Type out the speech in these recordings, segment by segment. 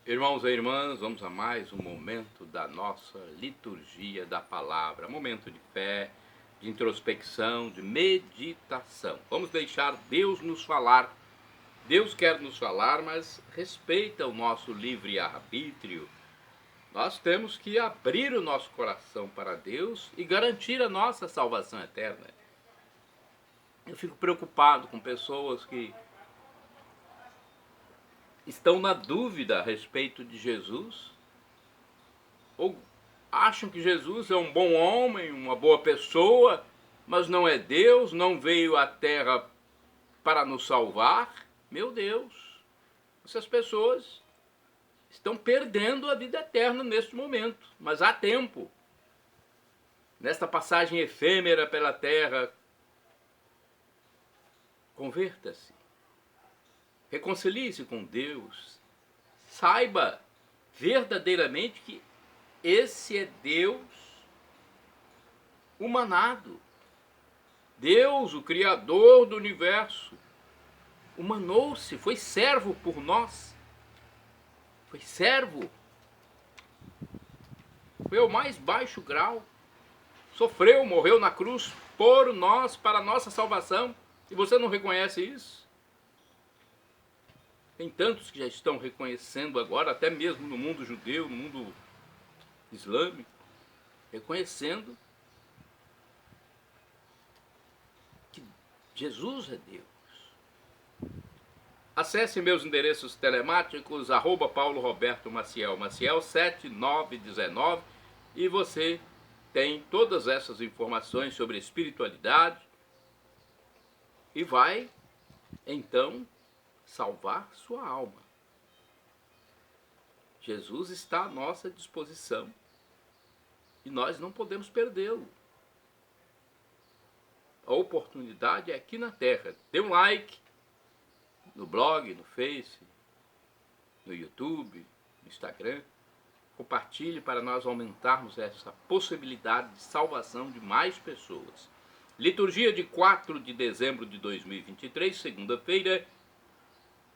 Irmãos e irmãs, vamos a mais um momento da nossa liturgia da palavra, momento de fé, de introspecção, de meditação. Vamos deixar Deus nos falar. Deus quer nos falar, mas respeita o nosso livre-arbítrio. Nós temos que abrir o nosso coração para Deus e garantir a nossa salvação eterna. Eu fico preocupado com pessoas que estão na dúvida a respeito de Jesus, ou acham que Jesus é um bom homem, uma boa pessoa, mas não é Deus, não veio à Terra para nos salvar. Meu Deus, essas pessoas estão perdendo a vida eterna neste momento, mas há tempo. Nesta passagem efêmera pela Terra, converta-se, reconcilie-se com Deus, saiba verdadeiramente que esse é Deus humanado. Deus, o Criador do universo, humanou-se, foi servo por nós. Foi servo. Foi ao mais baixo grau. Sofreu, morreu na cruz por nós, para a nossa salvação. E você não reconhece isso? Tem tantos que já estão reconhecendo agora, até mesmo no mundo judeu, no mundo islâmico, reconhecendo que Jesus é Deus. Acesse meus endereços telemáticos, Paulo Roberto Maciel, Maciel 7919, e você tem todas essas informações sobre espiritualidade e vai, então, salvar sua alma. Jesus está à nossa disposição e nós não podemos perdê-lo. A oportunidade é aqui na Terra. Dê um like no blog, no Face, no YouTube, no Instagram. Compartilhe para nós aumentarmos essa possibilidade de salvação de mais pessoas. Liturgia de 4 de dezembro de 2023, segunda-feira,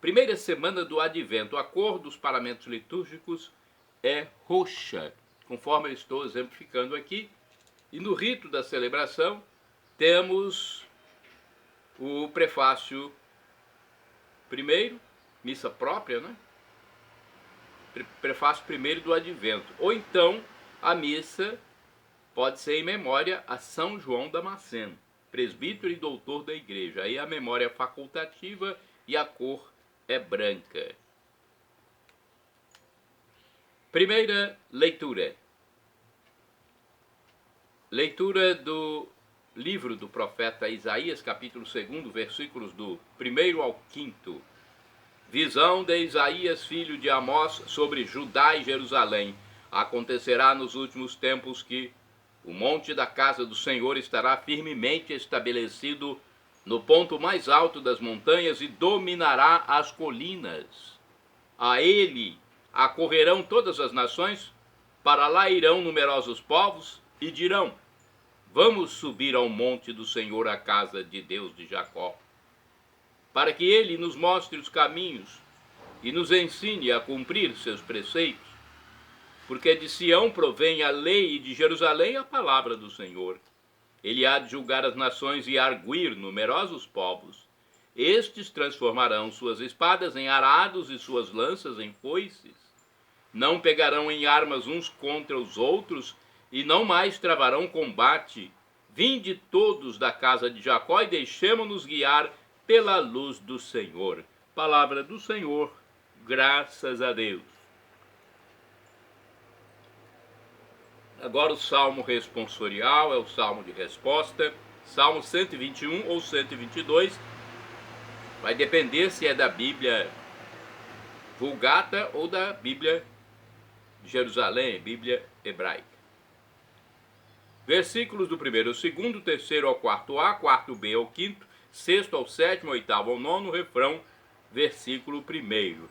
primeira semana do Advento. A cor dos paramentos litúrgicos é roxa, conforme eu estou exemplificando aqui. E no rito da celebração temos o prefácio primeiro, missa própria, né? Prefácio primeiro do Advento. Ou então a missa pode ser em memória a São João Damasceno, presbítero e doutor da igreja. Aí a memória é facultativa e a cor é branca. Primeira leitura. Leitura do livro do profeta Isaías, capítulo 2, versículos do 1 ao 5. Visão de Isaías, filho de Amós, sobre Judá e Jerusalém. Acontecerá nos últimos tempos que o monte da casa do Senhor estará firmemente estabelecido no ponto mais alto das montanhas e dominará as colinas. A ele acorrerão todas as nações, para lá irão numerosos povos e dirão: vamos subir ao monte do Senhor, a casa de Deus de Jacó, para que ele nos mostre os caminhos e nos ensine a cumprir seus preceitos. Porque de Sião provém a lei e de Jerusalém a palavra do Senhor. Ele há de julgar as nações e arguir numerosos povos. Estes transformarão suas espadas em arados e suas lanças em foices. Não pegarão em armas uns contra os outros e não mais travarão combate. Vinde todos da casa de Jacó e deixemo-nos guiar pela luz do Senhor. Palavra do Senhor, graças a Deus. Agora o salmo responsorial é o salmo de resposta, salmo 121 ou 122, vai depender se é da Bíblia Vulgata ou da Bíblia de Jerusalém, Bíblia hebraica. Versículos do 1º ao 2º, 3º ao 4a, 4b ao 5º, 6º ao 7º, 8º ao 9º, refrão, versículo 1º.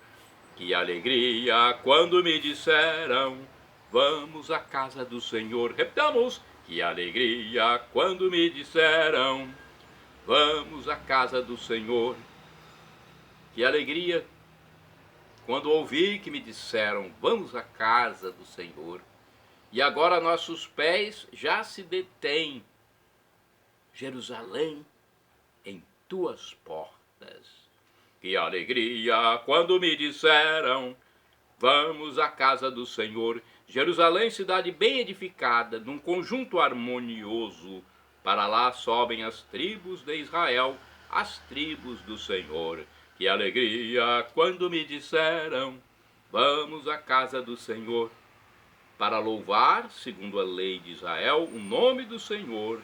Que alegria quando me disseram: vamos à casa do Senhor. Repitamos: que alegria quando me disseram: vamos à casa do Senhor. Que alegria quando ouvi que me disseram, vamos à casa do Senhor, e agora nossos pés já se detêm, Jerusalém, em tuas portas. Que alegria quando me disseram, vamos à casa do Senhor. Jerusalém, cidade bem edificada, num conjunto harmonioso. Para lá sobem as tribos de Israel, as tribos do Senhor. Que alegria quando me disseram, vamos à casa do Senhor. Para louvar, segundo a lei de Israel, o nome do Senhor.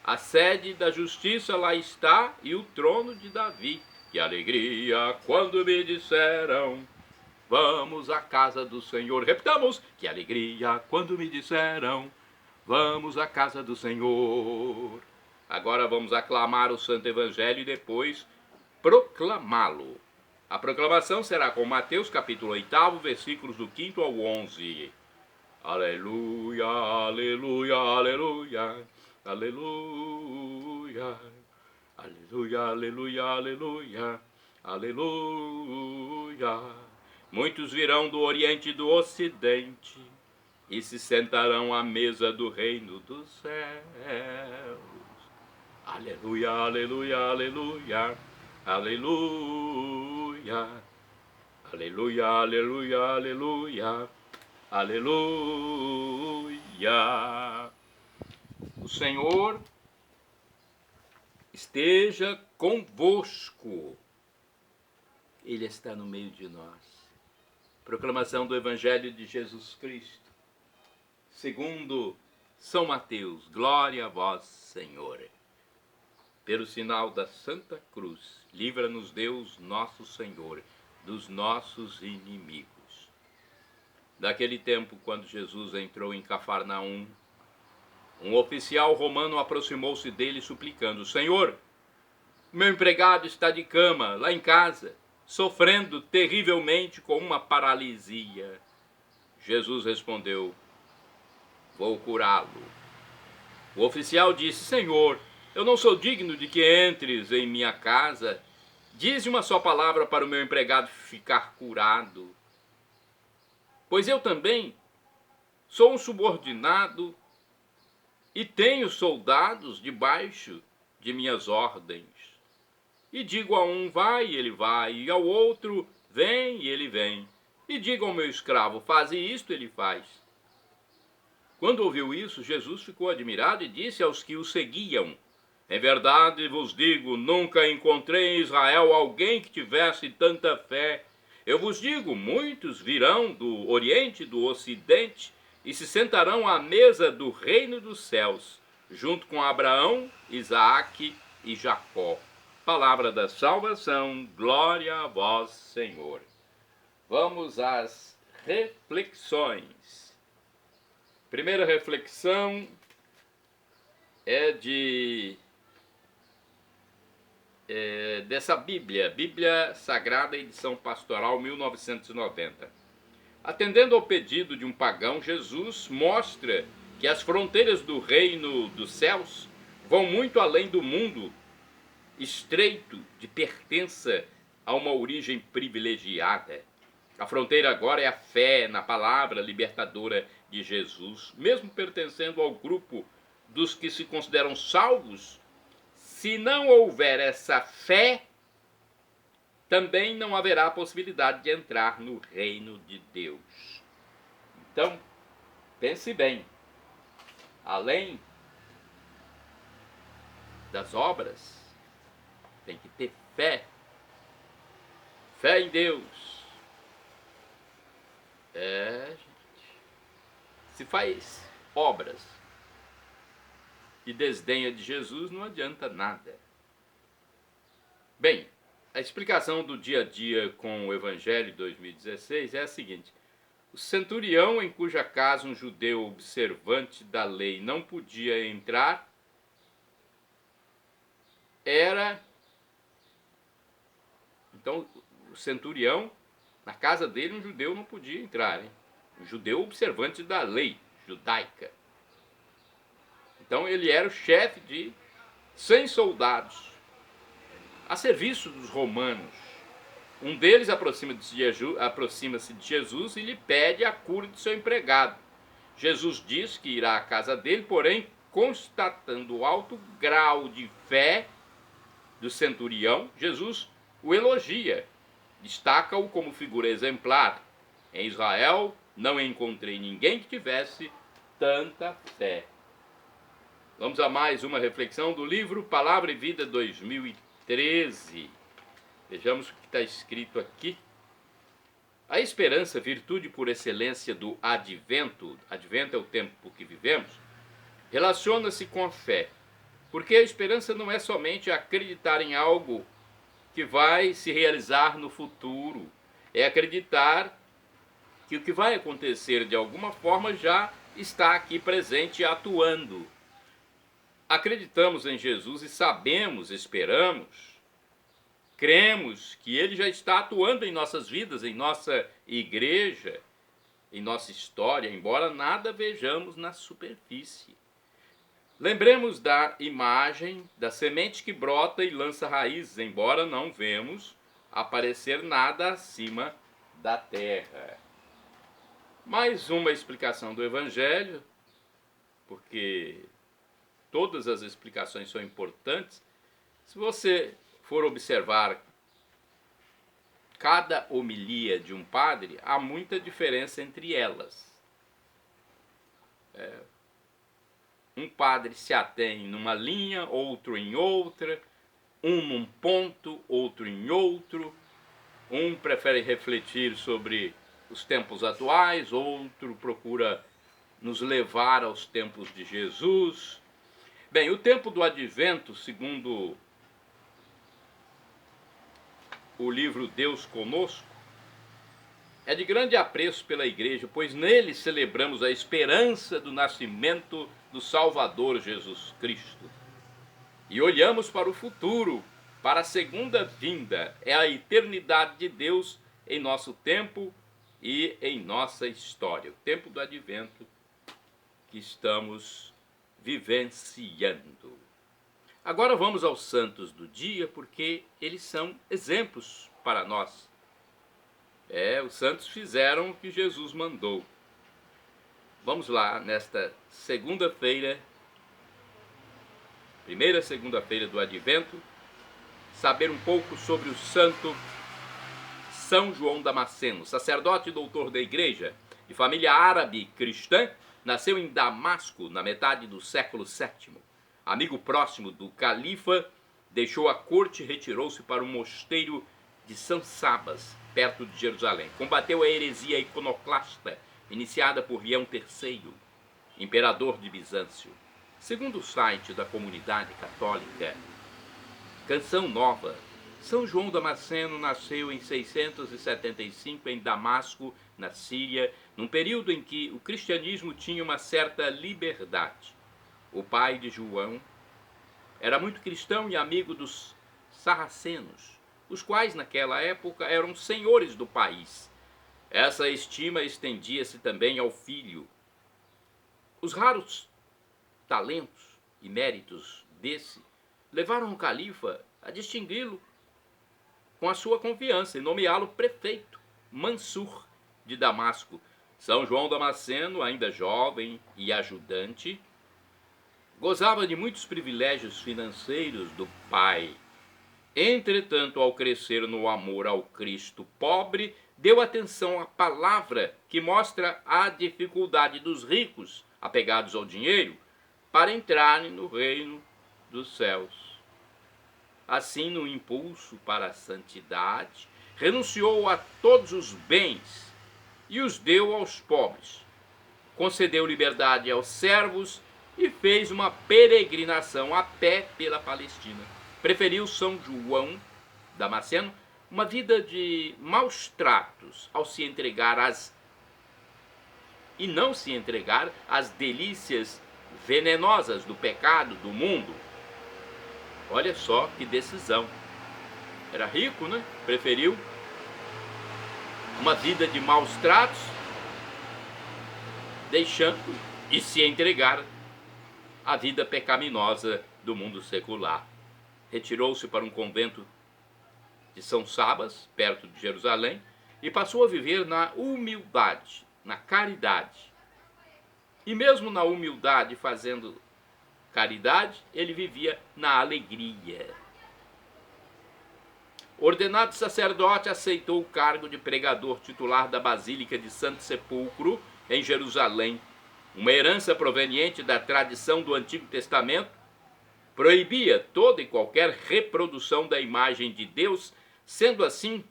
A sede da justiça lá está e o trono de Davi. Que alegria quando me disseram, vamos à casa do Senhor. Repitamos, que alegria quando me disseram, vamos à casa do Senhor. Agora vamos aclamar o Santo Evangelho e depois proclamá-lo. A proclamação será com Mateus capítulo 8, versículos do 5 ao 11. Aleluia, aleluia, aleluia, aleluia, aleluia, aleluia, aleluia, aleluia. Muitos virão do Oriente e do Ocidente e se sentarão à mesa do reino dos céus. Aleluia, aleluia, aleluia, aleluia, aleluia, aleluia, aleluia, aleluia. O Senhor esteja convosco. Ele está no meio de nós. Proclamação do Evangelho de Jesus Cristo, segundo São Mateus. Glória a vós, Senhor. Pelo sinal da Santa Cruz, livra-nos Deus, nosso Senhor, dos nossos inimigos. Naquele tempo, quando Jesus entrou em Cafarnaum, um oficial romano aproximou-se dele suplicando, Senhor, meu empregado está de cama, lá em casa, sofrendo terrivelmente com uma paralisia. Jesus respondeu, vou curá-lo. O oficial disse, Senhor, eu não sou digno de que entres em minha casa. Dize uma só palavra para o meu empregado ficar curado. Pois eu também sou um subordinado e tenho soldados debaixo de minhas ordens. E digo a um, vai, e ele vai, e ao outro, vem, e ele vem. E digo ao meu escravo, faze isto, ele faz. Quando ouviu isso, Jesus ficou admirado e disse aos que o seguiam, em verdade vos digo, nunca encontrei em Israel alguém que tivesse tanta fé. Eu vos digo, muitos virão do Oriente e do Ocidente e se sentarão à mesa do reino dos céus, junto com Abraão, Isaque e Jacó. Palavra da salvação, glória a vós, Senhor. Vamos às reflexões. Primeira reflexão é dessa Bíblia Sagrada, edição pastoral 1990. Atendendo ao pedido de um pagão, Jesus mostra que as fronteiras do reino dos céus vão muito além do mundo estreito de pertença a uma origem privilegiada. A fronteira agora é a fé na palavra libertadora de Jesus, mesmo pertencendo ao grupo dos que se consideram salvos. Se não houver essa fé, também não haverá possibilidade de entrar no reino de Deus. Então, pense bem, além das obras, tem que ter fé. Fé em Deus. Gente. Se faz obras e desdenha de Jesus, não adianta nada. Bem, a explicação do dia a dia com o Evangelho 2016 é a seguinte. O centurião, em cuja casa um judeu observante da lei não podia entrar, era... Então, o centurião, na casa dele, um judeu não podia entrar, hein? Um judeu observante da lei judaica. Então, ele era o chefe de 100 soldados, a serviço dos romanos. Um deles aproxima-se de Jesus e lhe pede a cura de seu empregado. Jesus diz que irá à casa dele, porém, constatando o alto grau de fé do centurião, Jesus o elogia, destaca-o como figura exemplar. Em Israel não encontrei ninguém que tivesse tanta fé. Vamos a mais uma reflexão do livro Palavra e Vida 2013. Vejamos o que está escrito aqui. A esperança, virtude por excelência do advento é o tempo que vivemos, relaciona-se com a fé, porque a esperança não é somente acreditar em algo que vai se realizar no futuro, é acreditar que o que vai acontecer de alguma forma já está aqui presente e atuando. Acreditamos em Jesus e sabemos, esperamos, cremos que Ele já está atuando em nossas vidas, em nossa igreja, em nossa história, embora nada vejamos na superfície. Lembremos da imagem da semente que brota e lança raízes, embora não vemos aparecer nada acima da terra. Mais uma explicação do Evangelho, porque todas as explicações são importantes. Se você for observar cada homilia de um padre, há muita diferença entre elas. Um padre se atém numa linha, outro em outra, um num ponto, outro em outro. Um prefere refletir sobre os tempos atuais, outro procura nos levar aos tempos de Jesus. Bem, o tempo do advento, segundo o livro Deus Conosco, é de grande apreço pela igreja, pois nele celebramos a esperança do nascimento do Salvador Jesus Cristo. E olhamos para o futuro, para a segunda vinda, é a eternidade de Deus em nosso tempo e em nossa história. O tempo do advento que estamos vivenciando. Agora vamos aos santos do dia, porque eles são exemplos para nós. Os santos fizeram o que Jesus mandou. Vamos lá, nesta segunda-feira, primeira segunda-feira do Advento, saber um pouco sobre o santo São João Damasceno, sacerdote e doutor da igreja, de família árabe cristã, nasceu em Damasco na metade do século VII. Amigo próximo do califa, deixou a corte e retirou-se para o mosteiro de São Sabas, perto de Jerusalém. Combateu a heresia iconoclasta, iniciada por Leão III, imperador de Bizâncio. Segundo o site da comunidade católica Canção Nova, São João Damasceno nasceu em 675 em Damasco, na Síria, num período em que o cristianismo tinha uma certa liberdade. O pai de João era muito cristão e amigo dos sarracenos, os quais naquela época eram senhores do país. Essa estima estendia-se também ao filho. Os raros talentos e méritos desse levaram o califa a distingui-lo com a sua confiança e nomeá-lo prefeito Mansur de Damasco. São João Damasceno, ainda jovem e ajudante, gozava de muitos privilégios financeiros do pai. Entretanto, ao crescer no amor ao Cristo pobre, deu atenção à palavra que mostra a dificuldade dos ricos, apegados ao dinheiro, para entrarem no reino dos céus. Assim, no impulso para a santidade, renunciou a todos os bens e os deu aos pobres. Concedeu liberdade aos servos e fez uma peregrinação a pé pela Palestina. Preferiu São João Damasceno uma vida de maus tratos ao se entregar não se entregar às delícias venenosas do pecado do mundo. Olha só que decisão. Era rico, né? Preferiu uma vida de maus tratos, deixando e se entregar à vida pecaminosa do mundo secular. Retirou-se para um convento de São Sabas, perto de Jerusalém, e passou a viver na humildade, na caridade. E mesmo na humildade, fazendo caridade, ele vivia na alegria. Ordenado sacerdote, aceitou o cargo de pregador titular da Basílica de Santo Sepulcro, em Jerusalém. Uma herança proveniente da tradição do Antigo Testamento proibia toda e qualquer reprodução da imagem de Deus, sendo assim,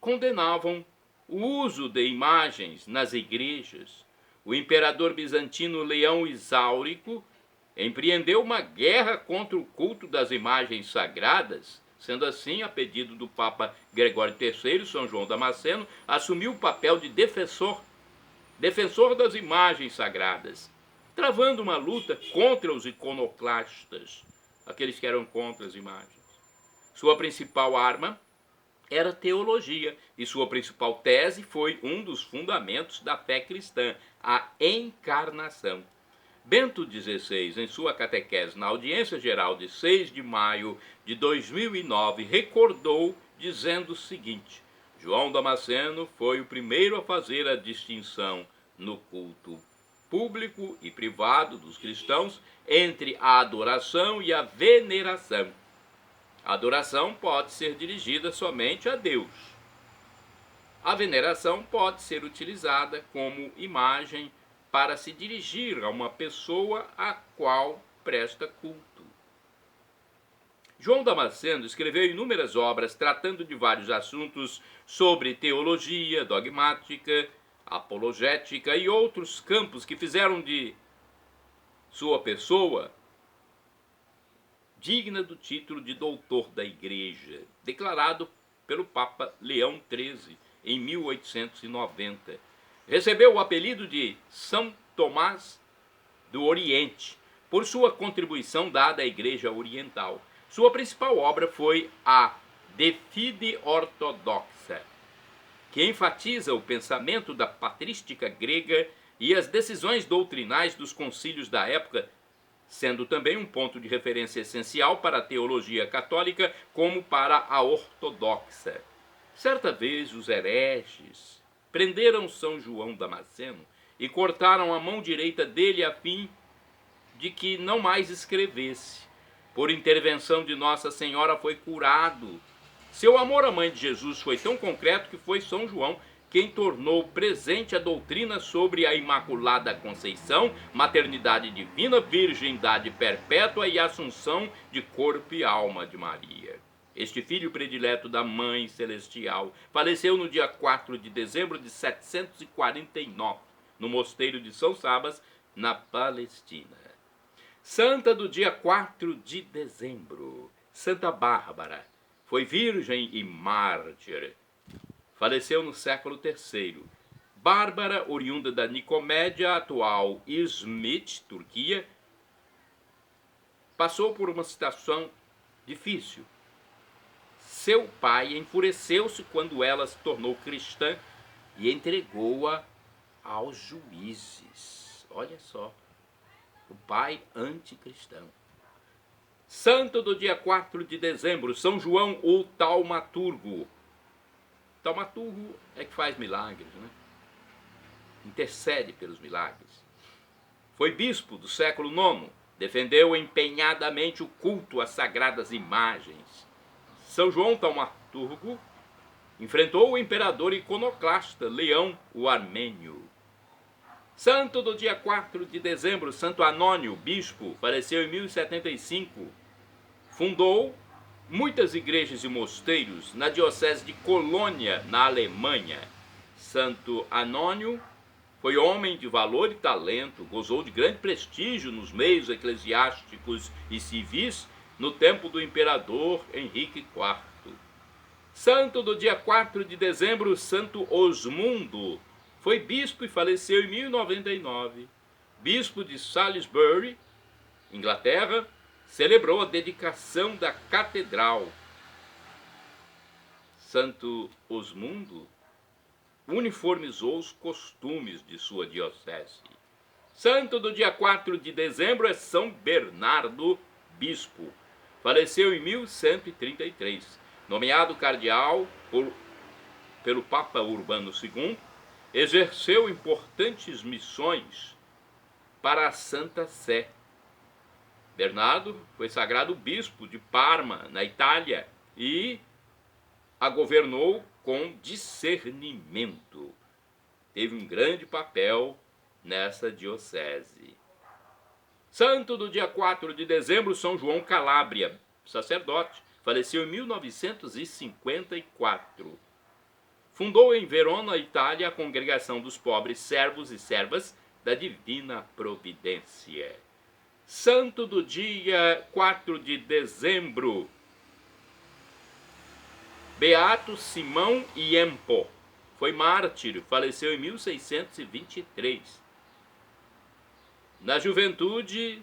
condenavam o uso de imagens nas igrejas. O imperador bizantino Leão Exáurico empreendeu uma guerra contra o culto das imagens sagradas. Sendo assim, a pedido do Papa Gregório III, São João Damasceno assumiu o papel de defensor das imagens sagradas, travando uma luta contra os iconoclastas, aqueles que eram contra as imagens. Sua principal arma era teologia, e sua principal tese foi um dos fundamentos da fé cristã, a encarnação. Bento XVI, em sua catequese na audiência geral de 6 de maio de 2009, recordou dizendo o seguinte: João Damasceno foi o primeiro a fazer a distinção no culto público e privado dos cristãos entre a adoração e a veneração. A adoração pode ser dirigida somente a Deus. A veneração pode ser utilizada como imagem para se dirigir a uma pessoa a qual presta culto. João Damasceno escreveu inúmeras obras tratando de vários assuntos sobre teologia, dogmática, apologética e outros campos que fizeram de sua pessoa digna do título de doutor da Igreja, declarado pelo Papa Leão XIII em 1890. Recebeu o apelido de São Tomás do Oriente, por sua contribuição dada à Igreja Oriental. Sua principal obra foi a De Fide Ortodoxa, que enfatiza o pensamento da patrística grega e as decisões doutrinais dos concílios da época, sendo também um ponto de referência essencial para a teologia católica como para a ortodoxa. Certa vez os hereges prenderam São João Damasceno e cortaram a mão direita dele a fim de que não mais escrevesse. Por intervenção de Nossa Senhora foi curado. Seu amor à mãe de Jesus foi tão concreto que foi São João quem tornou presente a doutrina sobre a Imaculada Conceição, maternidade divina, virgindade perpétua e assunção de corpo e alma de Maria. Este filho predileto da Mãe Celestial faleceu no dia 4 de dezembro de 749, no mosteiro de São Sabas, na Palestina. Santa do dia 4 de dezembro, Santa Bárbara, foi virgem e mártir. Faleceu no século III. Bárbara, oriunda da Nicomédia, atual Izmit, Turquia, passou por uma situação difícil. Seu pai enfureceu-se quando ela se tornou cristã e entregou-a aos juízes. Olha só, o pai anticristão. Santo do dia 4 de dezembro, São João o Taumaturgo. Taumaturgo é que faz milagres, né? Intercede pelos milagres. Foi bispo do século IX, defendeu empenhadamente o culto às sagradas imagens. São João Taumaturgo enfrentou o imperador iconoclasta Leão o Armênio. Santo do dia 4 de dezembro, Santo Anônio, bispo, faleceu em 1075. Fundou muitas igrejas e mosteiros na diocese de Colônia, na Alemanha. Santo Anônio foi homem de valor e talento, gozou de grande prestígio nos meios eclesiásticos e civis no tempo do imperador Henrique IV. Santo do dia 4 de dezembro, Santo Osmundo, foi bispo e faleceu em 1099. Bispo de Salisbury, Inglaterra, celebrou a dedicação da catedral. Santo Osmundo uniformizou os costumes de sua diocese. Santo do dia 4 de dezembro é São Bernardo, bispo. Faleceu em 1133. Nomeado cardeal pelo Papa Urbano II, exerceu importantes missões para a Santa Sé. Bernardo foi sagrado bispo de Parma, na Itália, e a governou com discernimento. Teve um grande papel nessa diocese. Santo do dia 4 de dezembro, São João Calabria, sacerdote, faleceu em 1954. Fundou em Verona, Itália, a Congregação dos Pobres Servos e Servas da Divina Providência. Santo do dia 4 de dezembro, Beato Simão Iempo, foi mártir, faleceu em 1623. Na juventude,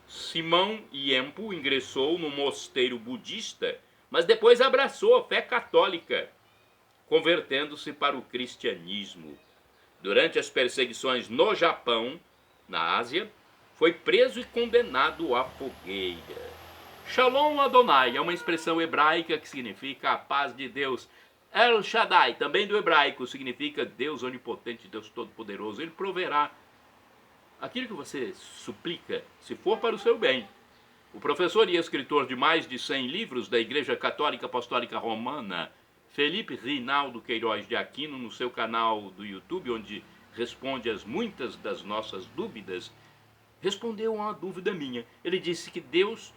Simão Iempo ingressou no mosteiro budista, mas depois abraçou a fé católica, convertendo-se para o cristianismo. Durante as perseguições no Japão, na Ásia, foi preso e condenado à fogueira. Shalom Adonai é uma expressão hebraica que significa a paz de Deus. El Shaddai, também do hebraico, significa Deus onipotente, Deus todo-poderoso. Ele proverá aquilo que você suplica, se for para o seu bem. O professor e escritor de mais de 100 livros da Igreja Católica Apostólica Romana, Felipe Rinaldo Queiroz de Aquino, no seu canal do YouTube, onde responde às muitas das nossas dúvidas, respondeu a uma dúvida minha. Ele disse que Deus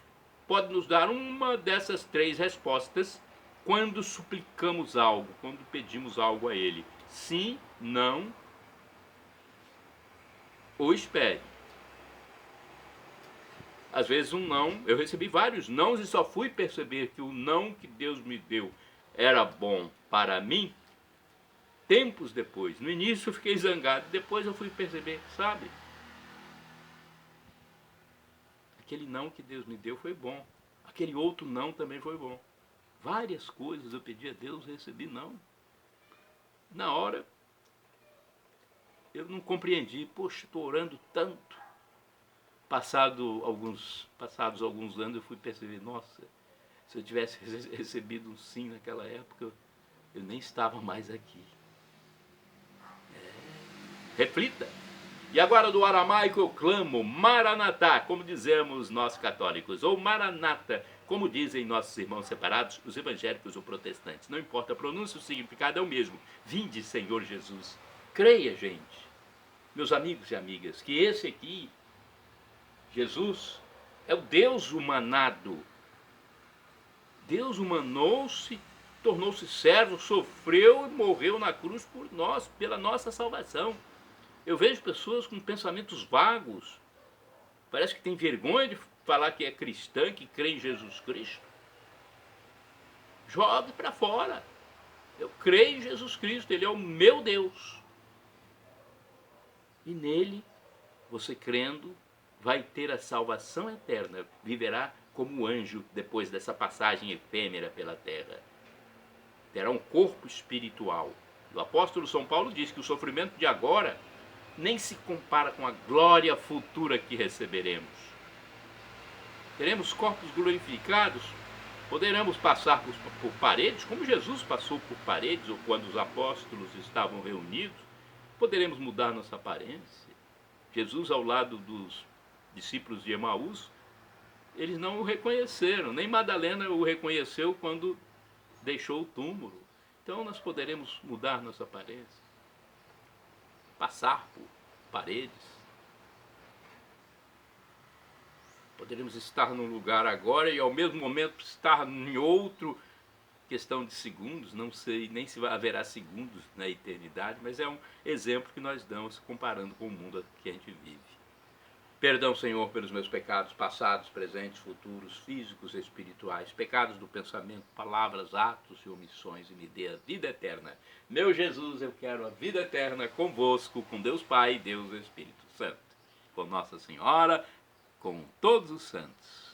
pode nos dar uma dessas 3 respostas quando suplicamos algo, quando pedimos algo a Ele. Sim, não ou espere. Às vezes um não, eu recebi vários nãos e só fui perceber que o não que Deus me deu era bom para mim tempos depois. No início eu fiquei zangado, depois eu fui perceber, sabe? Aquele não que Deus me deu foi bom. Aquele outro não também foi bom. Várias coisas eu pedi a Deus, recebi não. Na hora, eu não compreendi. Poxa, estou orando tanto. Passados alguns anos, eu fui perceber, nossa, se eu tivesse recebido um sim naquela época, eu nem estava mais aqui. Reflita. E agora do aramaico eu clamo, Maranatá, como dizemos nós católicos, ou Maranata, como dizem nossos irmãos separados, os evangélicos ou protestantes. Não importa a pronúncia, o significado é o mesmo. Vinde, Senhor Jesus. Creia, gente, meus amigos e amigas, que esse aqui, Jesus, é o Deus humanado. Deus humanou-se, tornou-se servo, sofreu e morreu na cruz por nós, pela nossa salvação. Eu vejo pessoas com pensamentos vagos, parece que tem vergonha de falar que é cristã, que crê em Jesus Cristo. Jogue para fora. Eu creio em Jesus Cristo, Ele é o meu Deus. E nele, você crendo, vai ter a salvação eterna, viverá como anjo depois dessa passagem efêmera pela terra. Terá um corpo espiritual. O apóstolo São Paulo diz que o sofrimento de agora nem se compara com a glória futura que receberemos. Teremos corpos glorificados, poderemos passar por paredes, como Jesus passou por paredes, ou quando os apóstolos estavam reunidos, poderemos mudar nossa aparência. Jesus, ao lado dos discípulos de Emaús, eles não o reconheceram, nem Madalena o reconheceu quando deixou o túmulo. Então nós poderemos mudar nossa aparência, passar por paredes. Poderemos estar num lugar agora e ao mesmo momento estar em outro, questão de segundos, não sei nem se haverá segundos na eternidade, mas é um exemplo que nós damos comparando com o mundo que a gente vive. Perdão, Senhor, pelos meus pecados passados, presentes, futuros, físicos e espirituais, pecados do pensamento, palavras, atos e omissões, e me dê a vida eterna. Meu Jesus, eu quero a vida eterna convosco, com Deus Pai e Deus Espírito Santo, com Nossa Senhora, com todos os santos.